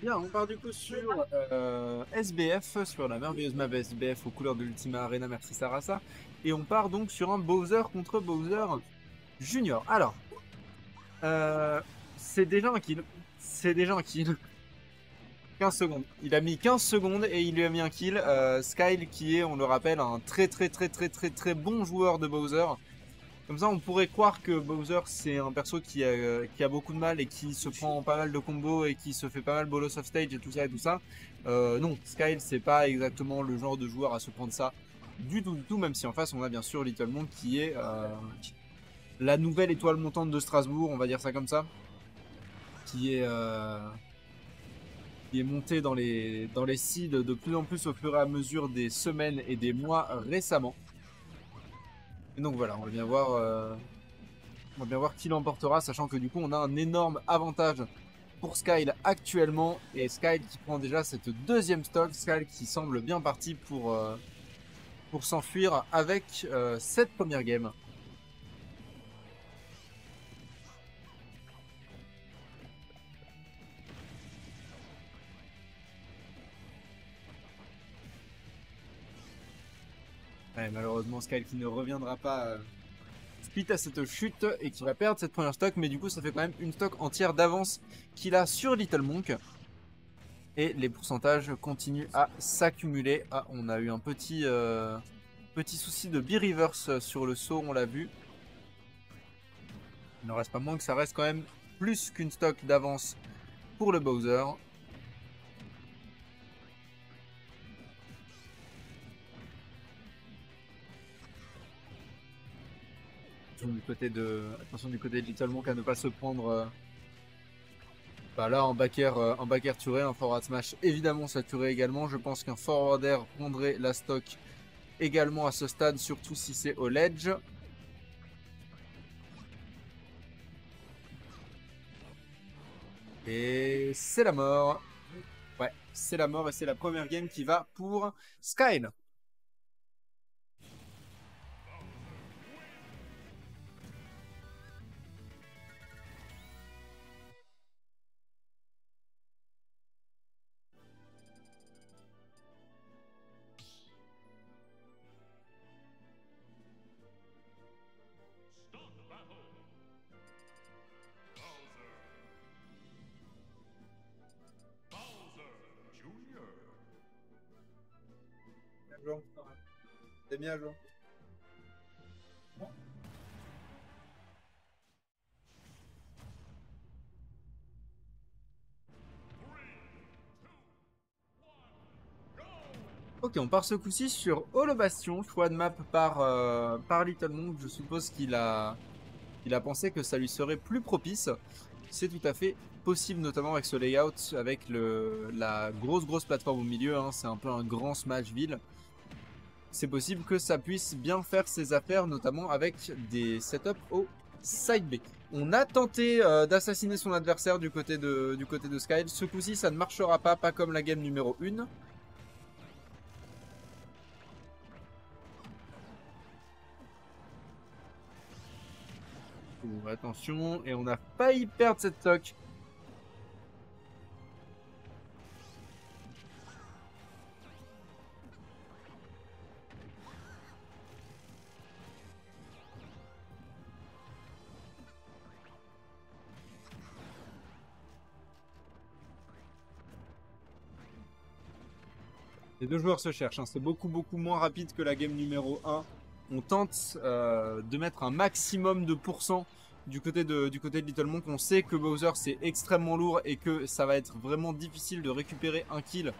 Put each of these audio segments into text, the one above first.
Bien, on part du coup sur SBF, sur la merveilleuse map SBF aux couleurs de l'Ultima Arena, merci Sarasa. Et on part donc sur un Bowser contre Bowser Junior. Alors, c'est déjà un kill. C'est déjà un kill. 15 secondes. Il a mis 15 secondes et il lui a mis un kill. Skyle qui est, on le rappelle, un très bon joueur de Bowser. Comme ça, on pourrait croire que Bowser, c'est un perso qui a beaucoup de mal et qui se prend pas mal de combos et qui se fait pas mal bolos off stage et tout ça et tout ça. Non, Skyle, c'est pas exactement le genre de joueur à se prendre ça du tout, même si en face, on a bien sûr Little Monk qui est la nouvelle étoile montante de Strasbourg, on va dire ça comme ça, qui est, qui est montée dans les seeds de plus en plus au fur et à mesure des semaines et des mois récemment. Et donc voilà, on va bien voir qui l'emportera, sachant que du coup on a un énorme avantage pour Skyle actuellement. Et Skyle qui prend déjà cette deuxième stock. Skyle qui semble bien parti pour s'enfuir avec cette première game. Ouais, malheureusement Skyle qui ne reviendra pas suite à cette chute et qui va perdre cette première stock. Mais du coup ça fait quand même une stock entière d'avance qu'il a sur Little Monk. Et les pourcentages continuent à s'accumuler. Ah, on a eu un petit souci de B-reverse sur le saut, on l'a vu. Il n'en reste pas moins que ça reste quand même plus qu'une stock d'avance pour le Bowser. Attention du côté de Little Monk à ne pas se prendre bah là en back air turé, un forward smash évidemment saturé également. Je pense qu'un forwarder prendrait la stock également à ce stade, surtout si c'est au ledge. Et c'est la mort. Ouais, c'est la mort et c'est la première game qui va pour Skyle. C'est bien joué. Ok, on part ce coup-ci sur Holo Bastion, choix de map par Little Monk. Je suppose il a pensé que ça lui serait plus propice. C'est tout à fait possible, notamment avec ce layout, avec la grosse plateforme au milieu. Hein. C'est un peu un grand Smashville. C'est possible que ça puisse bien faire ses affaires, notamment avec des setups au side B. On a tenté d'assassiner son adversaire du côté de Skyle. Ce coup-ci, ça ne marchera pas comme la game numéro 1. Attention, et on a failli perdre cette stock. Les deux joueurs se cherchent, hein. C'est beaucoup moins rapide que la game numéro 1. On tente de mettre un maximum de pourcents du côté de Little Monk. On sait que Bowser c'est extrêmement lourd et que ça va être vraiment difficile de récupérer un kill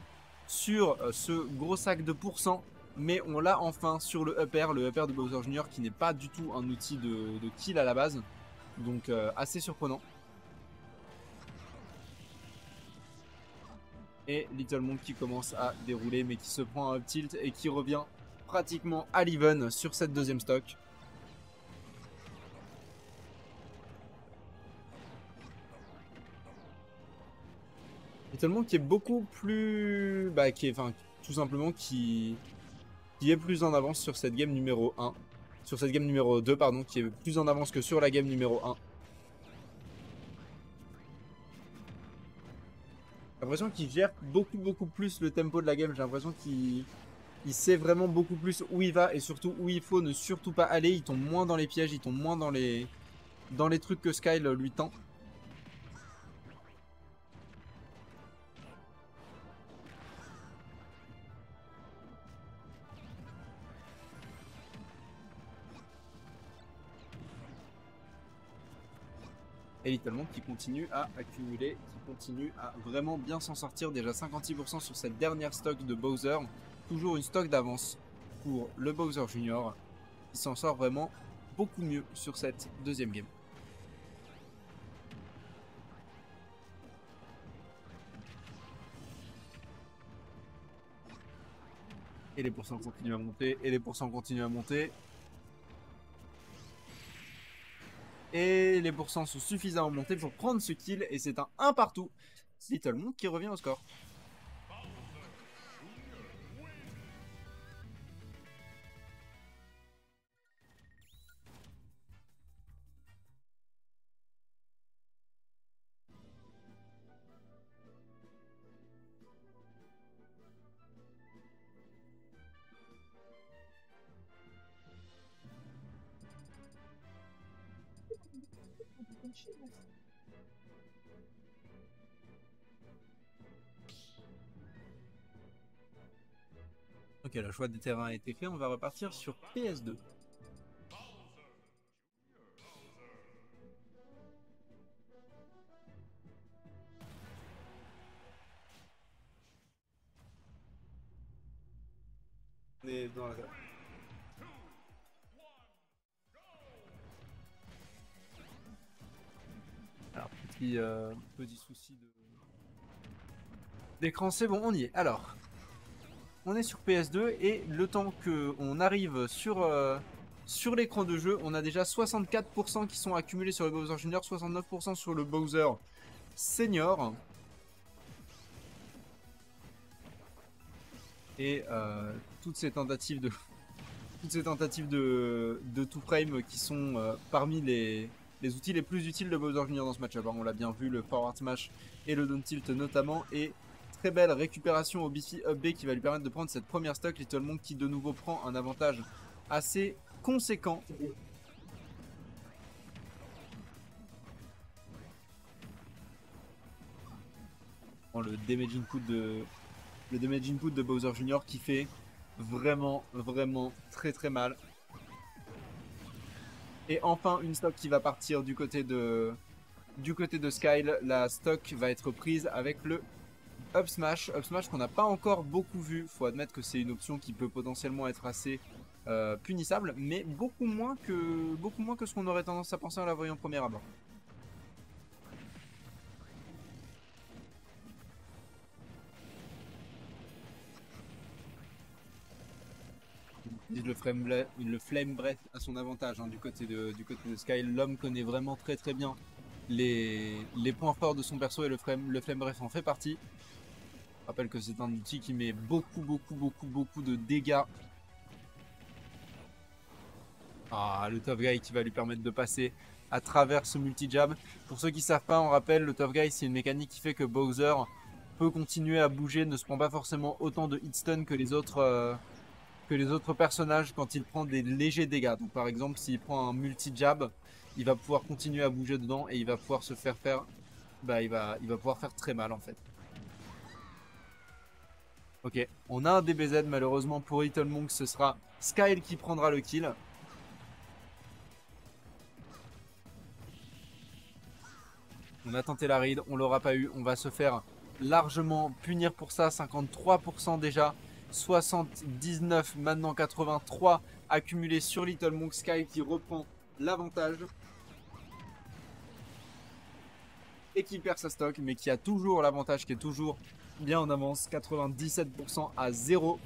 sur ce gros sac de pourcents. Mais on l'a enfin sur le up air de Bowser Junior qui n'est pas du tout un outil de kill à la base. Donc assez surprenant. Et Little Monk qui commence à dérouler mais qui se prend un up tilt et qui revient pratiquement à l'even sur cette deuxième stock. Little Monk qui est beaucoup plus... Bah, tout simplement qui est plus en avance sur cette game numéro 1. Sur cette game numéro 2, pardon, qui est plus en avance que sur la game numéro 1. J'ai l'impression qu'il gère beaucoup plus le tempo de la game. J'ai l'impression qu'il sait vraiment beaucoup plus où il va et surtout où il faut ne surtout pas aller. Il tombe moins dans les pièges, il tombe moins dans les trucs que Skyle lui tend. Et Little Monk qui continue à accumuler, qui continue à vraiment bien s'en sortir. Déjà 56% sur cette dernière stock de Bowser. Toujours une stock d'avance pour le Bowser Junior qui s'en sort vraiment beaucoup mieux sur cette deuxième game. Et les pourcents continuent à monter, et les pourcents continuent à monter. Et les pourcents sont suffisamment montés pour prendre ce kill. Et c'est un 1 partout. C'est Little Monk qui revient au score. Ok, le choix des terrains a été fait. On va repartir sur PS2. On est dans la... Alors, petit souci d'écran, c'est bon, on y est. Alors, on est sur PS2 et le temps qu'on arrive sur l'écran de jeu, on a déjà 64% qui sont accumulés sur le Bowser Junior, 69% sur le Bowser Senior. Et toutes ces tentatives de two frame qui sont parmi les outils les plus utiles de Bowser Junior dans ce match-up. On l'a bien vu, le forward smash et le down tilt notamment. Et très belle récupération au Biffy up B qui va lui permettre de prendre cette première stock. Little Monk qui de nouveau prend un avantage assez conséquent. Le damage input de Bowser Junior qui fait vraiment très mal. Et enfin une stock qui va partir du côté de Skyle. La stock va être prise avec le up smash qu'on n'a pas encore beaucoup vu. Faut admettre que c'est une option qui peut potentiellement être assez punissable, mais beaucoup moins que ce qu'on aurait tendance à penser en la voyant au premier abord. Le flame breath à son avantage du côté de Sky. L'homme connaît vraiment très bien les points forts de son perso et le flame breath en fait partie. Je rappelle que c'est un outil qui met beaucoup de dégâts. Ah, le tough guy qui va lui permettre de passer à travers ce multi-jab. Pour ceux qui ne savent pas, on rappelle, le tough guy c'est une mécanique qui fait que Bowser peut continuer à bouger, ne se prend pas forcément autant de hit stun que les autres personnages quand il prend des légers dégâts. Donc par exemple, s'il prend un multi-jab, il va pouvoir continuer à bouger dedans et il va pouvoir se faire il va pouvoir faire très mal en fait. Ok, on a un DBZ malheureusement pour Little Monk, ce sera Skyle qui prendra le kill. On a tenté la read, on l'aura pas eu, on va se faire largement punir pour ça, 53% déjà, 79, maintenant 83 accumulés sur Little Monk. Sky qui reprend l'avantage et qui perd sa stock, mais qui a toujours l'avantage, qui est toujours bien en avance, 97% à 0.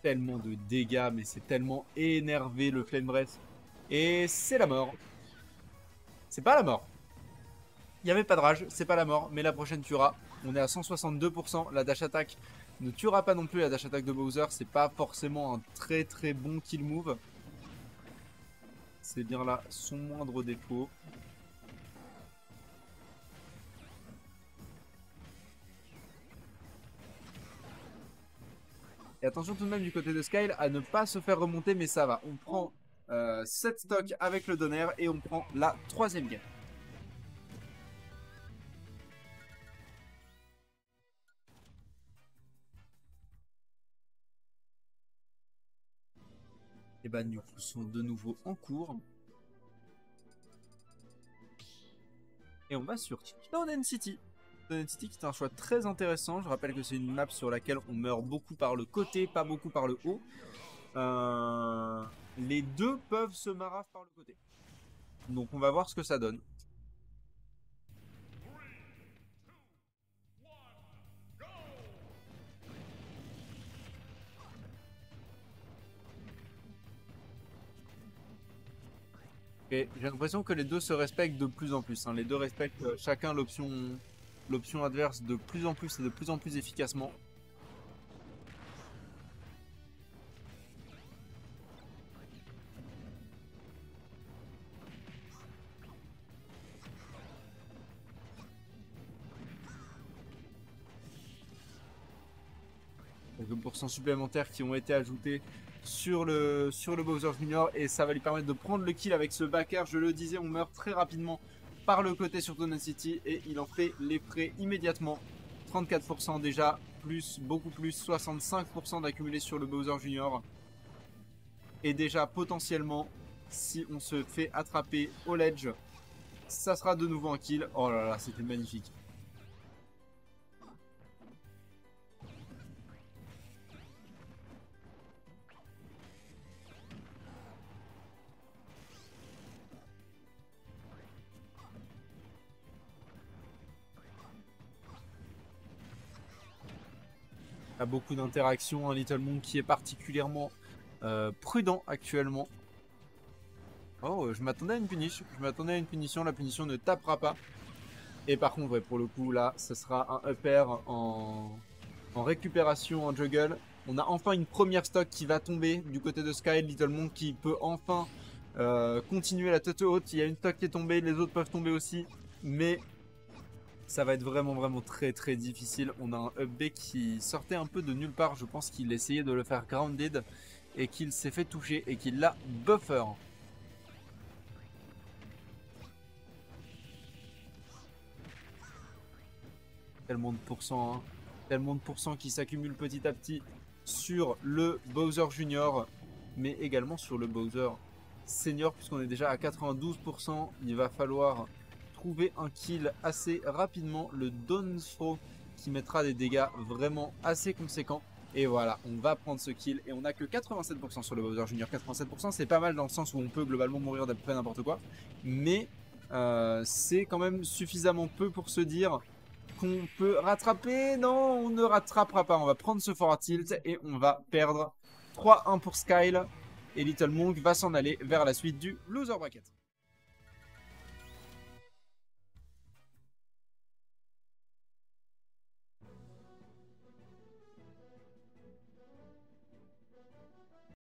Tellement de dégâts, mais c'est tellement énervé le Flame Breath. Et c'est la mort. C'est pas la mort. Il n'y avait pas de rage, c'est pas la mort, mais la prochaine tuera. On est à 162%. La dash attack ne tuera pas non plus. La dash attack de Bowser, c'est pas forcément un très bon kill move. C'est bien là son moindre défaut. Et attention tout de même du côté de Skyle à ne pas se faire remonter, mais ça va. On prend 7 stocks avec le Donner et on prend la 3e game. Et bah du coup sont de nouveau en cours. Et on va sur Stone City. Stone City qui est un choix très intéressant. Je rappelle que c'est une map sur laquelle on meurt beaucoup par le côté, pas beaucoup par le haut. Les deux peuvent se maraf par le côté. Donc on va voir ce que ça donne. Et j'ai l'impression que les deux se respectent de plus en plus. Hein. Les deux respectent chacun l'option adverse de plus en plus et de plus en plus efficacement. Quelques pourcents supplémentaires qui ont été ajoutés sur le Bowser Junior et ça va lui permettre de prendre le kill avec ce backer. Je le disais, on meurt très rapidement par le côté sur Donut City et il en fait les frais immédiatement. 34% déjà, plus, beaucoup plus, 65% d'accumulé sur le Bowser Junior. Et déjà potentiellement, si on se fait attraper au ledge, ça sera de nouveau un kill. Oh là là, c'était magnifique. A beaucoup d'interactions, un Little Monk qui est particulièrement prudent actuellement. Oh, je m'attendais à une punition. La punition ne tapera pas. Et par contre, ouais, pour le coup, là, ce sera un upper en récupération en juggle. On a enfin une première stock qui va tomber du côté de Sky. Little Monk qui peut enfin continuer la tête haute. Il y a une stock qui est tombée, les autres peuvent tomber aussi. Mais ça va être vraiment très difficile. On a un up B qui sortait un peu de nulle part. Je pense qu'il essayait de le faire grounded et qu'il s'est fait toucher et qu'il l'a buffer. Tellement de pourcents, hein. Tellement de pourcents qui s'accumulent petit à petit sur le Bowser Junior, mais également sur le Bowser Senior, puisqu'on est déjà à 92%. Il va falloir trouver un kill assez rapidement. Le Dawn Throw qui mettra des dégâts vraiment assez conséquents. Et voilà, on va prendre ce kill et on n'a que 87% sur le Bowser Junior. 87% c'est pas mal dans le sens où on peut globalement mourir d'à peu près n'importe quoi. Mais c'est quand même suffisamment peu pour se dire qu'on peut rattraper. Non, on ne rattrapera pas. On va prendre ce forward tilt et on va perdre 3-1 pour Skyle. Et Little Monk va s'en aller vers la suite du loser bracket.